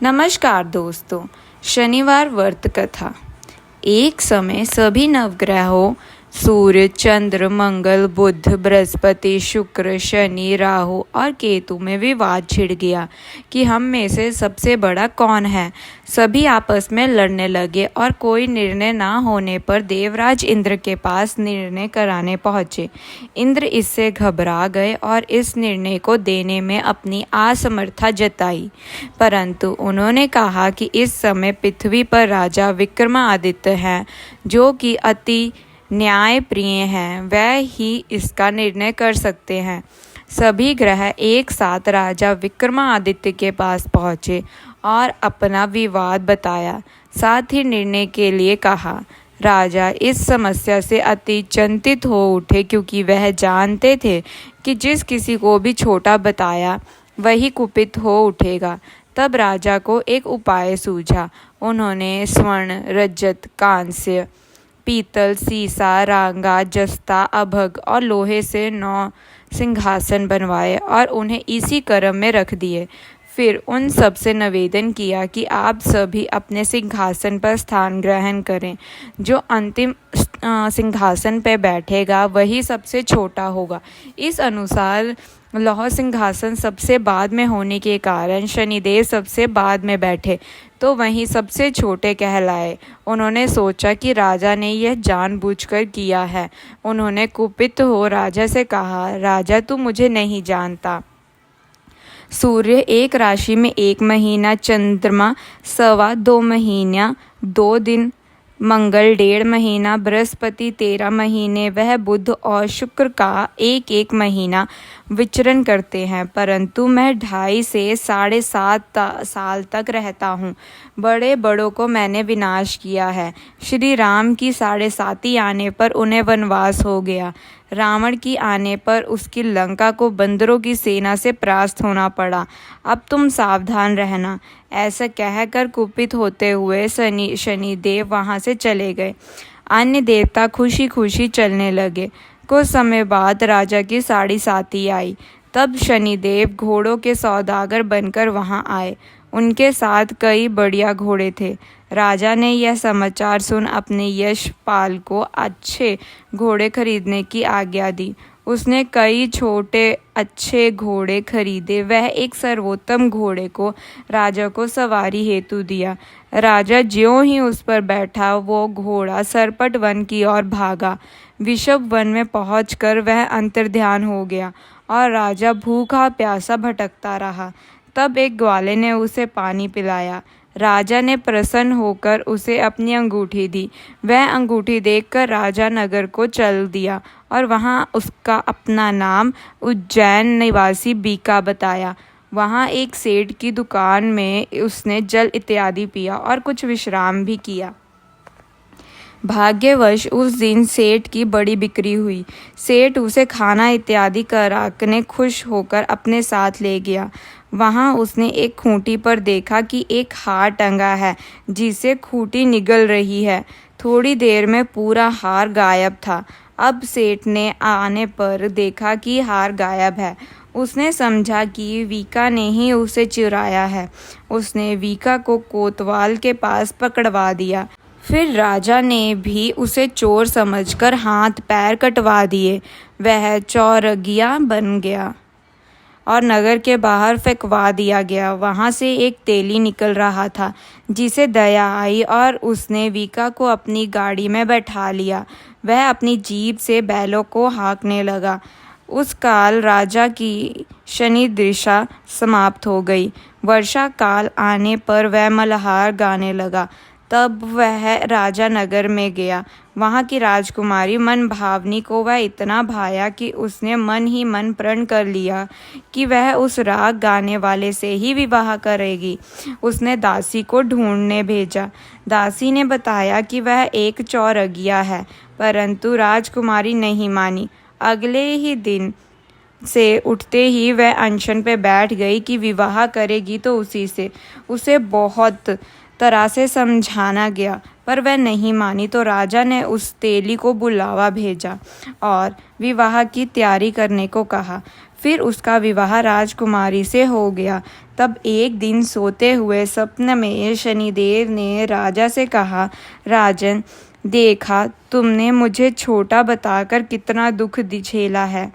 नमस्कार दोस्तों। शनिवार व्रत कथा। एक समय सभी नवग्रहों सूर्य, चंद्र, मंगल, बुध, बृहस्पति, शुक्र, शनि, राहु और केतु में विवाद छिड़ गया कि हम में से सबसे बड़ा कौन है। सभी आपस में लड़ने लगे और कोई निर्णय ना होने पर देवराज इंद्र के पास निर्णय कराने पहुंचे। इंद्र इससे घबरा गए और इस निर्णय को देने में अपनी असमर्थता जताई, परंतु उन्होंने कहा कि इस समय पृथ्वी पर राजा विक्रमादित्य हैं, जो कि अति न्याय प्रिय हैं, वह ही इसका निर्णय कर सकते हैं। सभी ग्रह एक साथ राजा विक्रमादित्य के पास पहुंचे और अपना विवाद बताया, साथ ही निर्णय के लिए कहा। राजा इस समस्या से अति चिंतित हो उठे, क्योंकि वह जानते थे कि जिस किसी को भी छोटा बताया वही कुपित हो उठेगा। तब राजा को एक उपाय सूझा। उन्होंने स्वर्ण, रजत, कांस्य, पीतल, सीसा, रांगा, जस्ता, अभग और लोहे से 9 सिंहासन बनवाए और उन्हें इसी क्रम में रख दिए। फिर उन सब से निवेदन किया कि आप सभी अपने सिंहासन पर स्थान ग्रहण करें। जो अंतिम सिंहासन पर बैठेगा वही सबसे छोटा होगा। इस अनुसार लौह सिंहासन सबसे बाद में होने के कारण शनिदेव सबसे बाद में बैठे, तो वहीं सबसे छोटे कहलाए। उन्होंने सोचा कि राजा ने यह जानबूझकर किया है। उन्होंने कुपित हो राजा से कहा, राजा तू मुझे नहीं जानता। सूर्य एक राशि में 1 महीना, चंद्रमा 2.25 महीना 2 दिन, मंगल 1.5 महीना, बृहस्पति 13 महीने, वह बुध और शुक्र का 1-1 महीना विचरण करते हैं, परंतु मैं 2.5 से 7.5 साल तक रहता हूँ। बड़े बड़ों को मैंने विनाश किया है। श्री राम की 7.5 आने पर उन्हें वनवास हो गया। रावण की आने पर उसकी लंका को बंदरों की सेना से परास्त होना पड़ा। अब तुम सावधान रहना। ऐसा कहकर कुपित होते हुए शनिदेव वहां से चले गए। अन्य देवता खुशी खुशी चलने लगे। कुछ समय बाद राजा की 7.5 आई। तब शनिदेव घोड़ों के सौदागर बनकर वहां आए। उनके साथ कई बढ़िया घोड़े थे। राजा ने यह समाचार सुन अपने यशपाल को अच्छे घोड़े खरीदने की आज्ञा दी। उसने कई छोटे अच्छे घोड़े खरीदे। वह एक सर्वोत्तम घोड़े को राजा को सवारी हेतु दिया। राजा ज्यों ही उस पर बैठा, वो घोड़ा सरपट वन की ओर भागा। विषव वन में पहुंचकर वह अंतर्ध्यान हो गया और राजा भूखा प्यासा भटकता रहा। तब एक ग्वाले ने उसे पानी पिलाया। राजा ने प्रसन्न होकर उसे अपनी अंगूठी दी। वह अंगूठी देखकर राजा नगर को चल दिया और वहां उसका अपना नाम उज्जैन निवासी बीका बताया। वहां एक सेठ की दुकान में उसने जल इत्यादि पिया और कुछ विश्राम भी किया। भाग्यवश उस दिन सेठ की बड़ी बिक्री हुई। सेठ उसे खाना इत्यादि कराने खुश होकर अपने साथ ले गया। वहां उसने एक खूंटी पर देखा कि एक हार टंगा है, जिसे खूंटी निगल रही है। थोड़ी देर में पूरा हार गायब था। अब सेठ ने आने पर देखा कि हार गायब है। उसने समझा कि वीका ने ही उसे चुराया है। उसने वीका को कोतवाल के पास पकड़वा दिया। फिर राजा ने भी उसे चोर समझकर हाथ पैर कटवा दिए। वह चौरगिया बन गया और नगर के बाहर फेंकवा दिया गया। वहां से एक तेली निकल रहा था, जिसे दया आई और उसने वीका को अपनी गाड़ी में बैठा लिया। वह अपनी जीभ से बैलों को हाँकने लगा। उस काल राजा की शनि दशा समाप्त हो गई। वर्षा काल आने पर वह मल्हार गाने लगा। तब वह राजा नगर में गया। वहाँ की राजकुमारी मन भावनी को वह इतना भाया कि उसने मन ही मन प्रण कर लिया कि वह उस राग गाने वाले से ही विवाह करेगी। उसने दासी को ढूंढने भेजा। दासी ने बताया कि वह एक चौरगिया है, परंतु राजकुमारी नहीं मानी। अगले ही दिन से उठते ही वह अनशन पे बैठ गई कि विवाह करेगी तो उसी से। उसे बहुत तरह से समझाना गया, पर वह नहीं मानी। तो राजा ने उस तेली को बुलावा भेजा और विवाह की तैयारी करने को कहा। फिर उसका विवाह राजकुमारी से हो गया। तब एक दिन सोते हुए स्वप्न में शनिदेव ने राजा से कहा, राजन, देखा तुमने मुझे छोटा बताकर कितना दुख झेला है।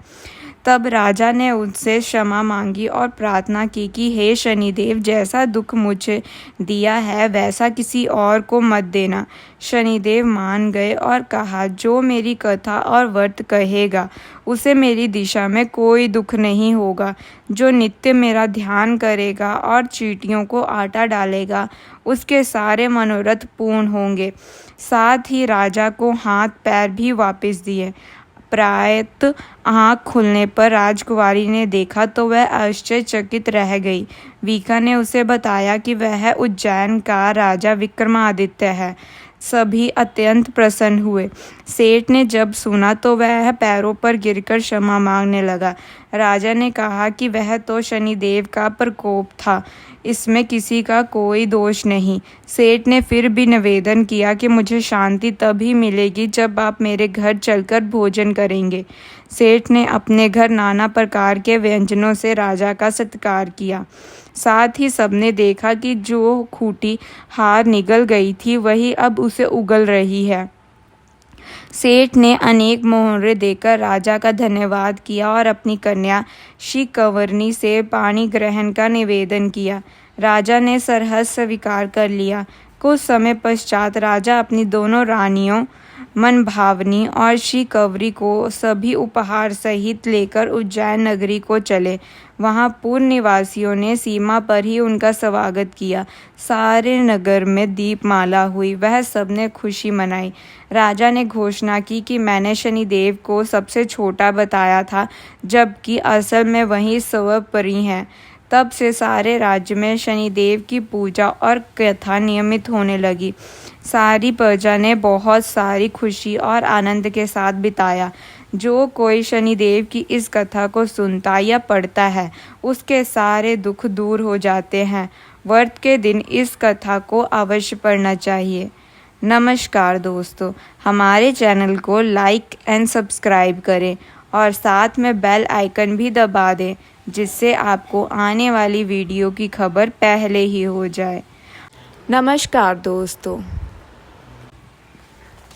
तब राजा ने उनसे क्षमा मांगी और प्रार्थना की कि हे शनिदेव, जैसा दुख मुझे दिया है वैसा किसी और को मत देना। शनिदेव मान गए और कहा, जो मेरी कथा और व्रत कहेगा उसे मेरी दिशा में कोई दुख नहीं होगा। जो नित्य मेरा ध्यान करेगा और चींटियों को आटा डालेगा उसके सारे मनोरथ पूर्ण होंगे। साथ ही राजा को हाथ पैर भी वापस दिए। प्रायत आँख खुलने पर राजकुमारी ने देखा तो वह आश्चर्यचकित रह गई। वीका ने उसे बताया कि वह उज्जैन का राजा विक्रमादित्य है। सभी अत्यंत प्रसन्न हुए। सेठ ने जब सुना तो वह पैरों पर गिरकर क्षमा मांगने लगा। राजा ने कहा कि वह तो शनिदेव का प्रकोप था, इसमें किसी का कोई दोष नहीं। सेठ ने फिर भी निवेदन किया कि मुझे शांति तभी मिलेगी जब आप मेरे घर चलकर भोजन करेंगे। सेठ ने अपने घर नाना प्रकार के व्यंजनों से राजा का सत्कार किया। साथ ही सबने देखा कि जो खूंटी हार निगल गई थी वही अब उसे उगल रही है। सेठ ने अनेक मोहरे देकर राजा का धन्यवाद किया और अपनी कन्या शिकवर्णी से पाणी ग्रहण का निवेदन किया। राजा ने सरहद स्वीकार कर लिया। कुछ समय पश्चात राजा अपनी दोनों रानियों मनभावनी और शिकवरी को सभी उपहार सहित लेकर उज्जैन नगरी को चले। वहां पूर्व निवासियों ने सीमा पर ही उनका स्वागत किया। सारे नगर में दीपमाला हुई, वह सबने खुशी मनाई। राजा ने घोषणा की कि मैंने शनिदेव को सबसे छोटा बताया था, जबकि असल में वही सर्वोपरि हैं। तब से सारे राज्य में शनिदेव की पूजा और कथा नियमित होने लगी। सारी प्रजा ने बहुत सारी खुशी और आनंद के साथ बिताया। जो कोई शनिदेव की इस कथा को सुनता या पढ़ता है उसके सारे दुख दूर हो जाते हैं। व्रत के दिन इस कथा को अवश्य पढ़ना चाहिए। नमस्कार दोस्तों, हमारे चैनल को लाइक एंड सब्सक्राइब करें और साथ में बेल आइकन भी दबा दें, जिससे आपको आने वाली वीडियो की खबर पहले ही हो जाए। नमस्कार दोस्तों।